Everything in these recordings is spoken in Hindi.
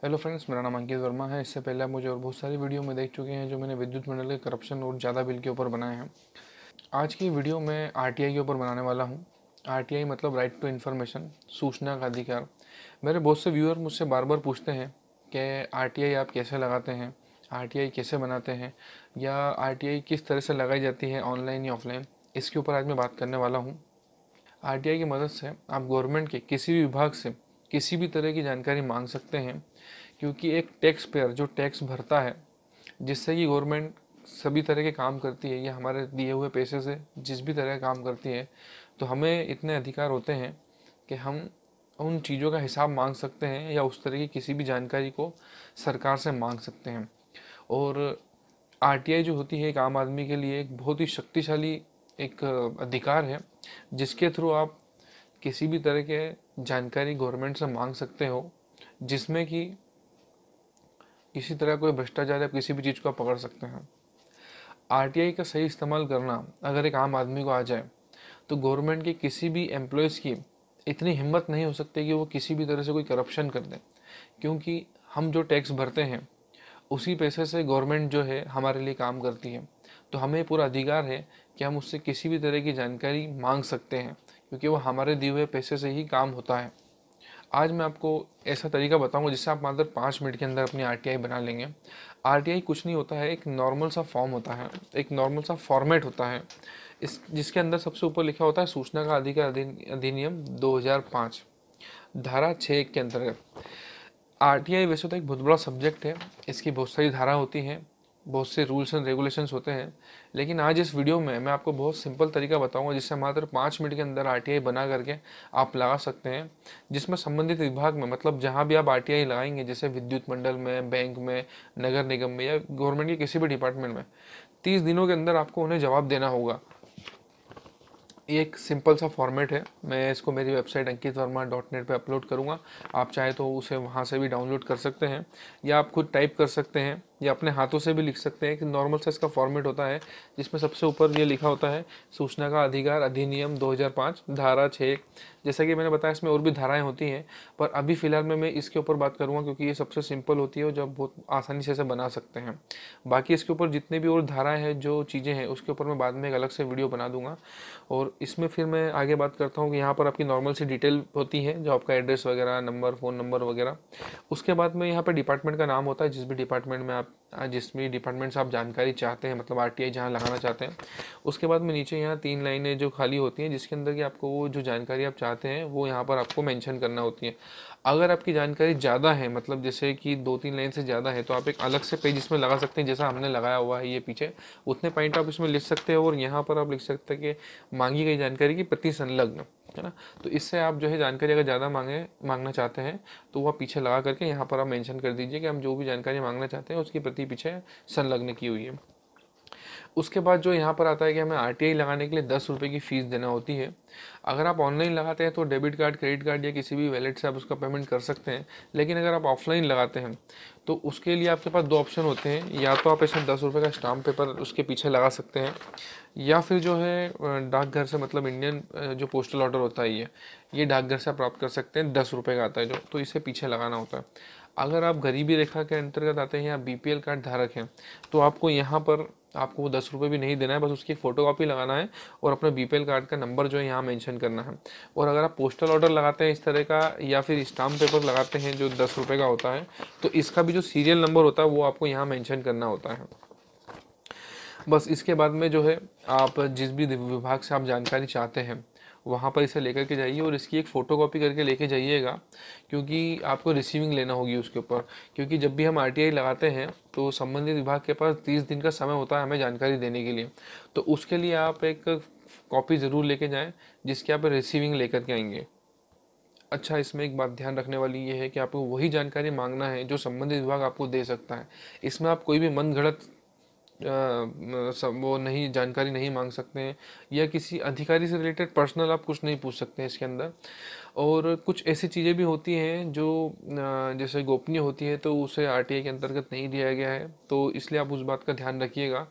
हेलो फ्रेंड्स, मेरा नाम अंकित वर्मा है। इससे पहले आप मुझे और बहुत सारी वीडियो में देख चुके हैं जो मैंने विद्युत मंडल के करप्शन और ज़्यादा बिल के ऊपर बनाए हैं। आज की वीडियो में आरटीआई के ऊपर बनाने वाला हूं। आरटीआई मतलब राइट टू इन्फॉर्मेशन, सूचना का अधिकार। मेरे बहुत से व्यूअर मुझसे बार बार पूछते हैं कि आरटीआई आप कैसे लगाते हैं, आरटीआई कैसे बनाते हैं, या आरटीआई किस तरह से लगाई जाती है, ऑनलाइन या ऑफलाइन। इसके ऊपर आज मैं बात करने वाला हूँ। आरटीआई की मदद से आप गवर्नमेंट के किसी भी विभाग से किसी भी तरह की जानकारी मांग सकते हैं, क्योंकि एक टैक्स पेयर जो टैक्स भरता है, जिससे कि गवर्नमेंट सभी तरह के काम करती है या हमारे दिए हुए पैसे से जिस भी तरह का काम करती है, तो हमें इतने अधिकार होते हैं कि हम उन चीज़ों का हिसाब मांग सकते हैं या उस तरह की किसी भी जानकारी को सरकार से मांग सकते हैं। और आरटीआई जो होती है एक आम आदमी के लिए एक बहुत ही शक्तिशाली एक अधिकार है, जिसके थ्रू आप किसी भी तरह के जानकारी गवर्नमेंट से मांग सकते हो, जिसमें कि किसी तरह कोई भ्रष्टाचार या किसी भी चीज़ को आप पकड़ सकते हैं। आरटीआई का सही इस्तेमाल करना अगर एक आम आदमी को आ जाए, तो गवर्नमेंट के किसी भी एम्प्लॉयज़ की इतनी हिम्मत नहीं हो सकती कि वो किसी भी तरह से कोई करप्शन कर दें, क्योंकि हम जो टैक्स भरते हैं उसी पैसे से गवर्नमेंट जो है हमारे लिए काम करती है। तो हमें पूरा अधिकार है कि हम उससे किसी भी तरह की जानकारी मांग सकते हैं, क्योंकि वो हमारे दिए हुए पैसे से ही काम होता है। आज मैं आपको ऐसा तरीका बताऊंगा जिससे आप मात्र 5 मिनट के अंदर अपनी आरटीआई बना लेंगे। आरटीआई कुछ नहीं होता है, एक नॉर्मल सा फॉर्म होता है, एक नॉर्मल सा फॉर्मेट होता है, इस जिसके अंदर सबसे ऊपर लिखा होता है सूचना का अधिकार अधिनियम 2005 धारा 6 के अंतर्गत। आरटीआई वैसे तो एक बहुत बड़ा सब्जेक्ट है, इसकी बहुत सारी धारा होती हैं, बहुत से रूल्स एंड रेगुलेशंस होते हैं, लेकिन आज इस वीडियो में मैं आपको बहुत सिंपल तरीका बताऊंगा जिससे मात्र 5 मिनट के अंदर आरटीआई बना करके आप लगा सकते हैं, जिसमें संबंधित विभाग में, मतलब जहां भी आप आरटीआई लगाएंगे, जैसे विद्युत मंडल में, बैंक में, नगर निगम में या गवर्नमेंट के किसी भी डिपार्टमेंट में, 30 दिनों के अंदर आपको उन्हें जवाब देना होगा। ये एक सिंपल सा फॉर्मेट है। मैं इसको मेरी वेबसाइट ankitvarma.net पे अपलोड करूँगा। आप चाहे तो उसे वहाँ से भी डाउनलोड कर सकते हैं, या आप खुद टाइप कर सकते हैं, या अपने हाथों से भी लिख सकते हैं। कि नॉर्मल सा इसका फॉर्मेट होता है, जिसमें सबसे ऊपर ये लिखा होता है सूचना का अधिकार अधिनियम 2005 धारा 6। जैसा कि मैंने बताया, इसमें और भी धाराएँ होती हैं, पर अभी फ़िलहाल में मैं इसके ऊपर बात करूँगा क्योंकि ये सबसे सिंपल होती है और जब बहुत आसानी से इसे बना सकते हैं। बाकी इसके ऊपर जितने भी और धाराएँ हैं, जो चीज़ें हैं, उसके ऊपर मैं बाद में एक अलग से वीडियो बना दूँगा। और इसमें फिर मैं आगे बात करता हूँ कि यहाँ पर आपकी नॉर्मल सी डिटेल होती है, जो आपका एड्रेस वगैरह, नंबर, फ़ोन नंबर वगैरह। उसके बाद में यहाँ पर डिपार्टमेंट का नाम होता है, जिस भी डिपार्टमेंट में आप जिस भी डिपार्टमेंट से आप जानकारी चाहते हैं, मतलब आरटीआई जहाँ लगाना चाहते हैं। उसके बाद में नीचे यहाँ 3 लाइनें जो खाली होती हैं, जिसके अंदर कि आपको वो जो जानकारी आप चाहते हैं वो यहाँ पर आपको मेंशन करना होती है। अगर आपकी जानकारी ज़्यादा है, मतलब जैसे कि 2-3 लाइन से ज़्यादा है, तो आप एक अलग से पेज इसमें लगा सकते हैं, जैसा हमने लगाया हुआ है ये पीछे। उतने पॉइंट आप इसमें लिख सकते हैं, और यहाँ पर आप लिख सकते हैं कि मांगी गई जानकारी की प्रति संलग्न, है ना। तो इससे आप जो है जानकारी अगर ज़्यादा मांगना चाहते हैं, तो वह पीछे लगा करके यहाँ पर आप मेंशन कर दीजिए कि हम जो भी जानकारी मांगना चाहते हैं उसकी प्रति पीछे संलग्न की हुई है। उसके बाद जो यहाँ पर आता है कि हमें आरटीआई लगाने के लिए 10 रुपये की फ़ीस देना होती है। अगर आप ऑनलाइन लगाते हैं तो डेबिट कार्ड, क्रेडिट कार्ड या किसी भी वैलेट से आप उसका पेमेंट कर सकते हैं, लेकिन अगर आप ऑफलाइन लगाते हैं तो उसके लिए आपके पास 2 ऑप्शन होते हैं। या तो आप ऐसे 10 रुपये का स्टाम्प पेपर उसके पीछे लगा सकते हैं, या फिर जो है डाकघर से, मतलब इंडियन जो पोस्टल ऑर्डर होता है ये डाकघर से आप प्राप्त कर सकते हैं। 10 रुपये का आता है जो, तो इसे पीछे लगाना होता है। अगर आप गरीबी रेखा के अंतर्गत आते हैं या बीपीएल कार्ड धारक हैं, तो आपको यहाँ पर आपको वो 10 रुपये भी नहीं देना है, बस उसकी एक फ़ोटोकॉपी लगाना है और अपने बीपीएल कार्ड का नंबर जो है यहाँ मेंशन करना है। और अगर आप पोस्टल ऑर्डर लगाते हैं इस तरह का, या फिर स्टाम्प पेपर लगाते हैं जो 10 रुपये का होता है, तो इसका भी जो सीरियल नंबर होता है वो आपको यहाँ मेंशन करना होता है। बस इसके बाद में जो है, आप जिस भी विभाग से आप जानकारी चाहते हैं वहाँ पर इसे लेकर के जाइए और इसकी एक फ़ोटोकॉपी करके लेके जाइएगा, क्योंकि आपको रिसीविंग लेना होगी उसके ऊपर। क्योंकि जब भी हम आरटीआई लगाते हैं तो संबंधित विभाग के पास 30 दिन का समय होता है हमें जानकारी देने के लिए। तो उसके लिए आप एक कॉपी ज़रूर लेके जाएँ, जिसकी आप रिसीविंग लेकर के आएंगे। अच्छा, इसमें एक बात ध्यान रखने वाली ये है कि आपको वही जानकारी मांगना है जो संबंधित विभाग आपको दे सकता है। इसमें आप कोई भी मन घड़त वो नहीं, जानकारी नहीं मांग सकते हैं, या किसी अधिकारी से रिलेटेड पर्सनल आप कुछ नहीं पूछ सकते हैं इसके अंदर। और कुछ ऐसी चीज़ें भी होती हैं जो जैसे गोपनीय होती है, तो उसे आरटीआई के अंतर्गत नहीं दिया गया है, तो इसलिए आप उस बात का ध्यान रखिएगा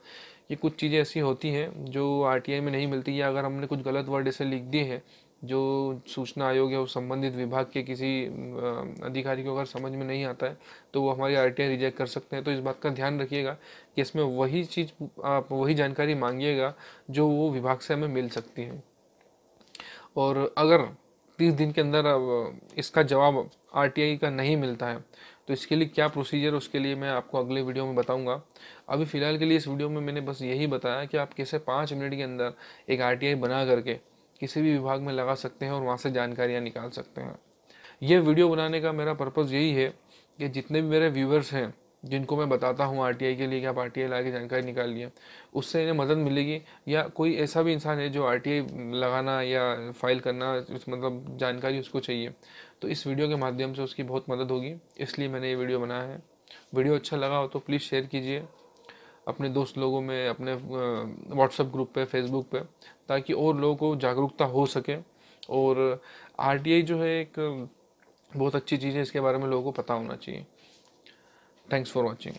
कि कुछ चीज़ें ऐसी होती हैं जो आरटीआई में नहीं मिलती, या अगर हमने कुछ गलत वर्ड ऐसे लिख दिए हैं जो सूचना आयोग या उस संबंधित विभाग के किसी अधिकारी को अगर समझ में नहीं आता है तो वो हमारी आरटीआई रिजेक्ट कर सकते हैं। तो इस बात का ध्यान रखिएगा कि इसमें वही चीज़, आप वही जानकारी मांगिएगा जो वो विभाग से हमें मिल सकती है। और अगर 30 दिन के अंदर इसका जवाब आरटीआई का नहीं मिलता है तो इसके लिए क्या प्रोसीजर, उसके लिए मैं आपको अगले वीडियो में बताऊंगा। अभी फ़िलहाल के लिए इस वीडियो में मैंने बस यही बताया कि आप कैसे 5 मिनट के अंदर एक आरटीआई बना करके किसी भी विभाग में लगा सकते हैं और वहाँ से जानकारियाँ निकाल सकते हैं। ये वीडियो बनाने का मेरा पर्पज़ यही है कि जितने भी मेरे व्यूवर्स हैं जिनको मैं बताता हूँ आरटीआई के लिए कि आप आरटीआई ला के जानकारी निकाल लिया, उससे इन्हें मदद मिलेगी। या कोई ऐसा भी इंसान है जो आरटीआई लगाना या फाइल करना, मतलब जानकारी उसको चाहिए, तो इस वीडियो के माध्यम से उसकी बहुत मदद होगी। इसलिए मैंने ये वीडियो बनाया है। वीडियो अच्छा लगा हो तो प्लीज़ शेयर कीजिए अपने दोस्त लोगों में, अपने व्हाट्सएप ग्रुप पे, फेसबुक पे, ताकि और लोगों को जागरूकता हो सके। और आरटीआई जो है एक बहुत अच्छी चीज़ है, इसके बारे में लोगों को पता होना चाहिए। Thanks for watching.